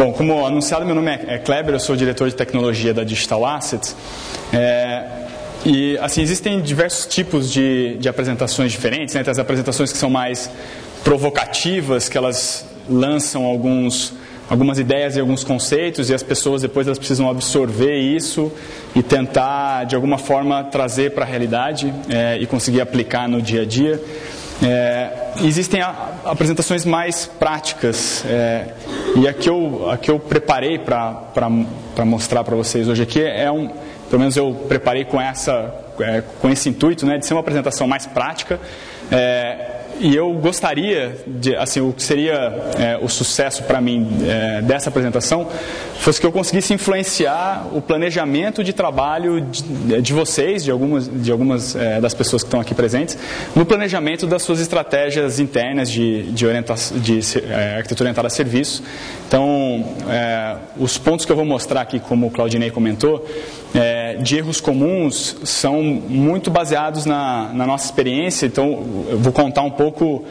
Bom, como anunciado, meu nome é Kleber, eu sou diretor de tecnologia da Digital Assets. E assim, existem diversos tipos de apresentações diferentes, né? Tem as apresentações que são mais provocativas, que elas lançam algumas ideias e alguns conceitos, e as pessoas depois elas precisam absorver isso e tentar de alguma forma trazer para a realidade e conseguir aplicar no dia a dia. Existem apresentações mais práticas, e a que eu preparei para mostrar para vocês hoje aqui pelo menos eu preparei com esse intuito, né, de ser uma apresentação mais prática. E eu gostaria de, assim, o que seria o sucesso para mim dessa apresentação fosse que eu conseguisse influenciar o planejamento de trabalho de vocês, de algumas das pessoas que estão aqui presentes, no planejamento das suas estratégias internas de arquitetura orientada a serviços. Então, os pontos que eu vou mostrar aqui, como o Claudinei comentou, de erros comuns, são muito baseados na nossa experiência. Então, eu vou contar um pouco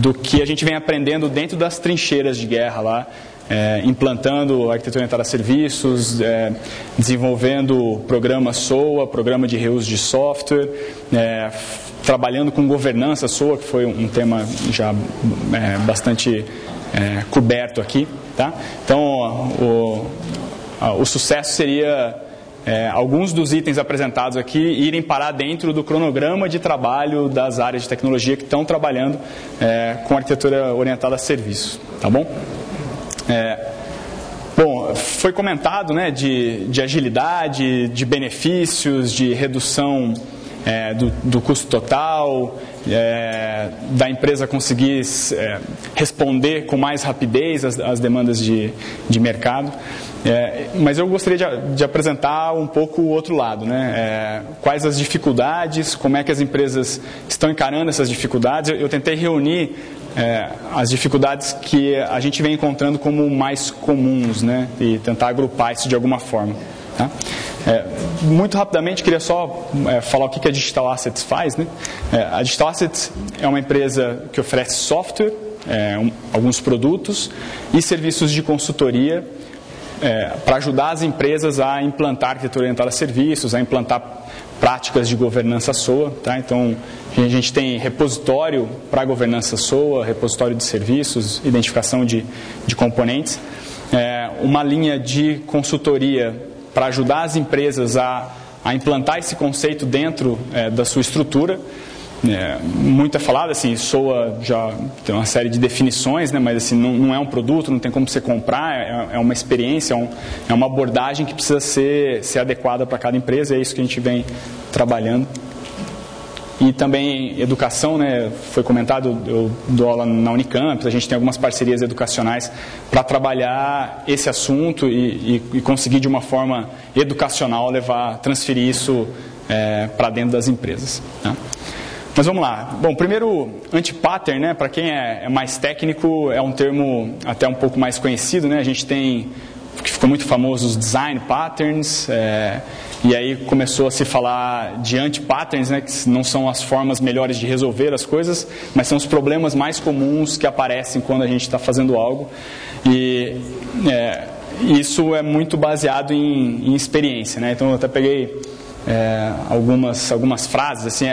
do que a gente vem aprendendo dentro das trincheiras de guerra lá, implantando arquitetura orientada a serviços, desenvolvendo programa SOA, programa de reuso de software, trabalhando com governança SOA, que foi um tema já bastante coberto aqui, tá? Então, o sucesso seria alguns dos itens apresentados aqui irem parar dentro do cronograma de trabalho das áreas de tecnologia que estão trabalhando com arquitetura orientada a serviços, tá bom? Bom, foi comentado, né, de agilidade, de benefícios, de redução do custo total, da empresa conseguir responder com mais rapidez às demandas de mercado. Mas eu gostaria de apresentar um pouco o outro lado, né? Quais as dificuldades, como é que as empresas estão encarando essas dificuldades. Eu tentei reunir as dificuldades que a gente vem encontrando como mais comuns, né? E tentar agrupar isso de alguma forma, tá? Muito rapidamente, queria só falar o que a Digital Assets faz, né? A Digital Assets é uma empresa que oferece software, alguns produtos e serviços de consultoria para ajudar as empresas a implantar arquitetura orientada a serviços, a implantar práticas de governança SOA, tá? Então, a gente tem repositório para governança SOA, repositório de serviços, identificação de componentes, uma linha de consultoria para ajudar as empresas a implantar esse conceito dentro da sua estrutura. Muito é falado, assim, SOA já tem uma série de definições, né, mas assim, não é um produto, não tem como você comprar, é uma experiência, é uma abordagem que precisa ser adequada para cada empresa, é isso que a gente vem trabalhando. E também educação, né, foi comentado, eu dou aula na Unicamp, a gente tem algumas parcerias educacionais para trabalhar esse assunto e conseguir de uma forma educacional transferir isso para dentro das empresas, tá? Mas vamos lá. Bom, primeiro, anti-pattern, né, para quem é mais técnico, é um termo até um pouco mais conhecido, né? A gente tem, que ficou muito famoso, os design patterns, e aí começou a se falar de anti-patterns, né, que não são as formas melhores de resolver as coisas, mas são os problemas mais comuns que aparecem quando a gente está fazendo algo. E isso é muito baseado em experiência, né? Então eu até peguei algumas frases, assim,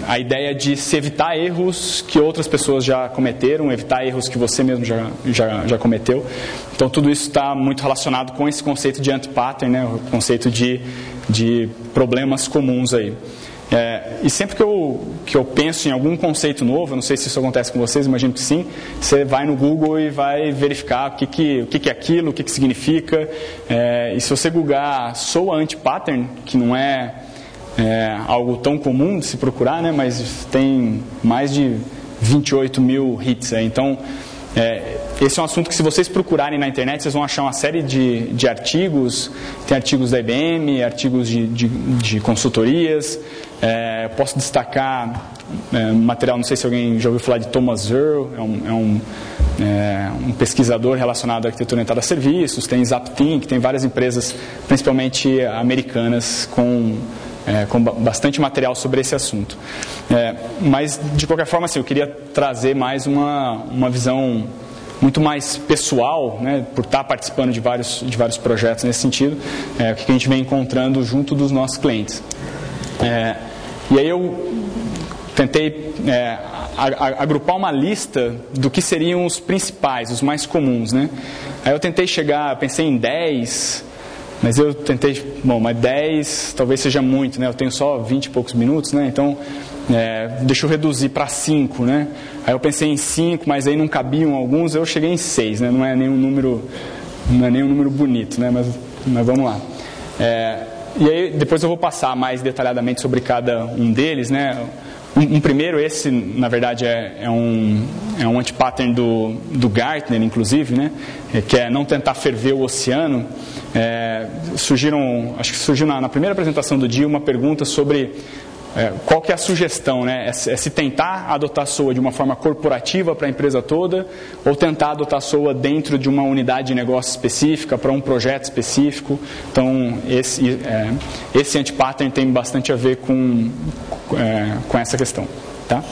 a ideia de se evitar erros que outras pessoas já cometeram, evitar erros que você mesmo já cometeu. Então tudo isso está muito relacionado com esse conceito de anti-pattern, né? O conceito de problemas comuns aí. E sempre que eu penso em algum conceito novo, eu não sei se isso acontece com vocês, imagino que sim, você vai no Google e vai verificar o que é aquilo, o que significa. E se você googlar SOA anti-pattern, que não é algo tão comum de se procurar, né, mas tem mais de 28 mil hits. Então, esse é um assunto que, se vocês procurarem na internet, vocês vão achar uma série de artigos. Tem artigos da IBM, artigos de consultorias. Posso destacar material, não sei se alguém já ouviu falar de Thomas Earl, um pesquisador relacionado à arquitetura orientada a serviços. Tem Zapthink, tem várias empresas, principalmente americanas, com bastante material sobre esse assunto. Mas, de qualquer forma, assim, eu queria trazer mais uma visão muito mais pessoal, né, por estar participando de vários projetos nesse sentido, o que a gente vem encontrando junto dos nossos clientes. E aí eu tentei agrupar uma lista do que seriam os principais, os mais comuns, né? Aí eu pensei em 10, mas eu tentei, mas 10 talvez seja muito, né? Eu tenho só 20 e poucos minutos, né? Então, deixa eu reduzir para 5, né? Aí eu pensei em 5, mas aí não cabiam alguns, eu cheguei em 6, né? Não é nenhum número bonito, né? Mas vamos lá. E aí depois eu vou passar mais detalhadamente sobre cada um deles, né? Um primeiro, esse na verdade é um anti-pattern do Gartner, inclusive, né? Que é não tentar ferver o oceano. Acho que surgiu na primeira apresentação do dia uma pergunta sobre qual que é a sugestão, né? É se tentar adotar a SOA de uma forma corporativa para a empresa toda ou tentar adotar a SOA dentro de uma unidade de negócio específica, para um projeto específico. Então, esse anti-pattern tem bastante a ver com essa questão. Tá?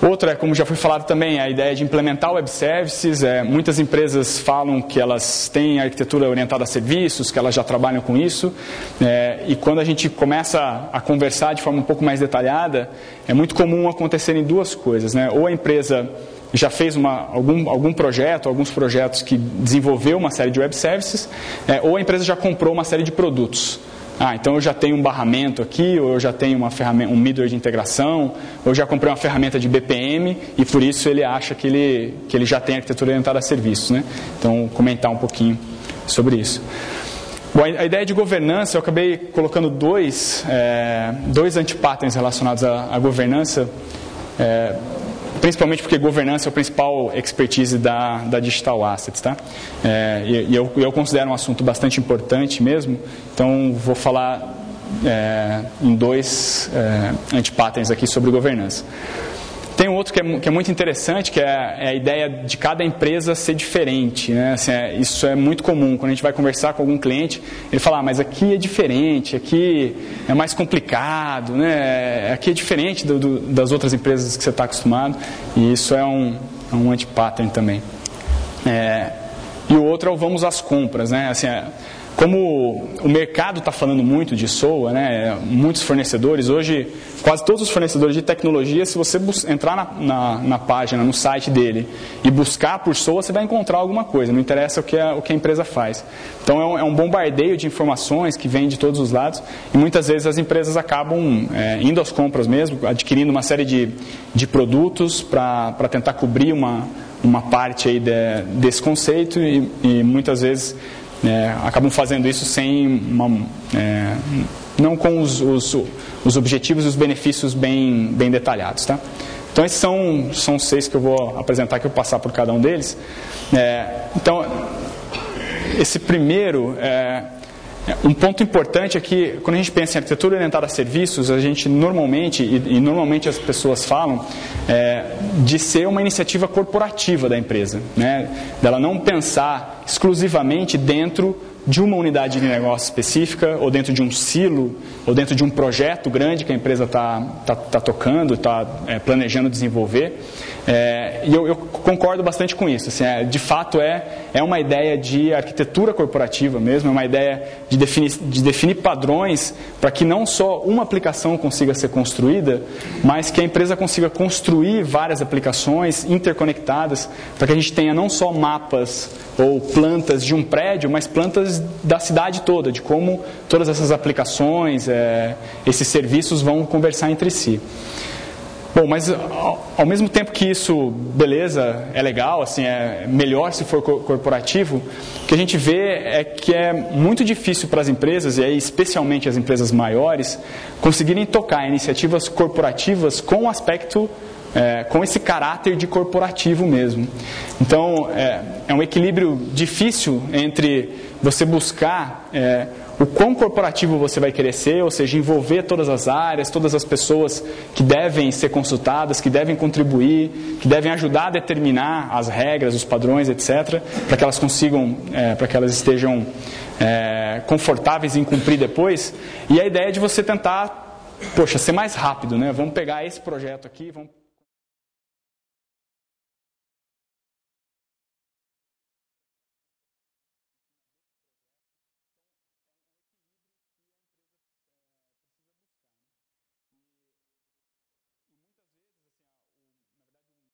Outra, como já foi falado também, é a ideia de implementar web services. Muitas empresas falam que elas têm arquitetura orientada a serviços, que elas já trabalham com isso. E quando a gente começa a conversar de forma um pouco mais detalhada, é muito comum acontecerem duas coisas, né? Ou a empresa já fez algum projeto, alguns projetos que desenvolveu uma série de web services, ou a empresa já comprou uma série de produtos. Então eu já tenho um barramento aqui, ou eu já tenho um middleware de integração, ou eu já comprei uma ferramenta de BPM e por isso ele acha que ele já tem arquitetura orientada a serviços, né? Então, comentar um pouquinho sobre isso. Bom, a ideia de governança, eu acabei colocando dois anti-patterns relacionados à governança, principalmente porque governança é o principal expertise da Digital Assets, tá? E eu considero um assunto bastante importante mesmo, então vou falar em dois anti-patterns aqui sobre governança. Tem um outro que é muito interessante, que é a ideia de cada empresa ser diferente, né? Assim, isso é muito comum. Quando a gente vai conversar com algum cliente, ele fala, mas aqui é diferente, aqui é mais complicado, né? Aqui é diferente das outras empresas que você está acostumado, e isso é um anti-pattern também. E o outro é o vamos às compras, né? Assim, como o mercado está falando muito de SOA, né? Muitos fornecedores, hoje quase todos os fornecedores de tecnologia, se você entrar na página, no site dele e buscar por SOA, você vai encontrar alguma coisa, não interessa o que a empresa faz. Então é um bombardeio de informações que vem de todos os lados e muitas vezes as empresas acabam indo às compras mesmo, adquirindo uma série de produtos para tentar cobrir uma parte aí desse conceito e muitas vezes acabam fazendo isso sem não com os objetivos e os benefícios bem detalhados, tá? Então esses são 6 que eu vou apresentar, que eu vou passar por cada um deles. Então esse primeiro um ponto importante é que quando a gente pensa em arquitetura orientada a serviços, a gente normalmente, e normalmente as pessoas falam, de ser uma iniciativa corporativa da empresa, né? Dela não pensar exclusivamente dentro de uma unidade de negócio específica, ou dentro de um silo, ou dentro de um projeto grande que a empresa está tocando, está planejando desenvolver. E eu concordo bastante com isso. Assim, de fato é uma ideia de arquitetura corporativa mesmo, é uma ideia de definir padrões para que não só uma aplicação consiga ser construída, mas que a empresa consiga construir várias aplicações interconectadas, para que a gente tenha não só mapas ou plantas de um prédio, mas plantas da cidade toda, de como todas essas aplicações, esses serviços vão conversar entre si. Bom, mas ao mesmo tempo que isso, beleza, é legal, assim, é melhor se for corporativo, o que a gente vê é que é muito difícil para as empresas, e aí especialmente as empresas maiores, conseguirem tocar iniciativas corporativas com o aspecto, com esse caráter de corporativo mesmo. Então, é um equilíbrio difícil entre você buscar o quão corporativo você vai querer ser, ou seja, envolver todas as áreas, todas as pessoas que devem ser consultadas, que devem contribuir, que devem ajudar a determinar as regras, os padrões, etc., para que elas consigam, para que elas estejam confortáveis em cumprir depois. E a ideia é de você tentar, ser mais rápido, né? Vamos pegar esse projeto aqui, vamos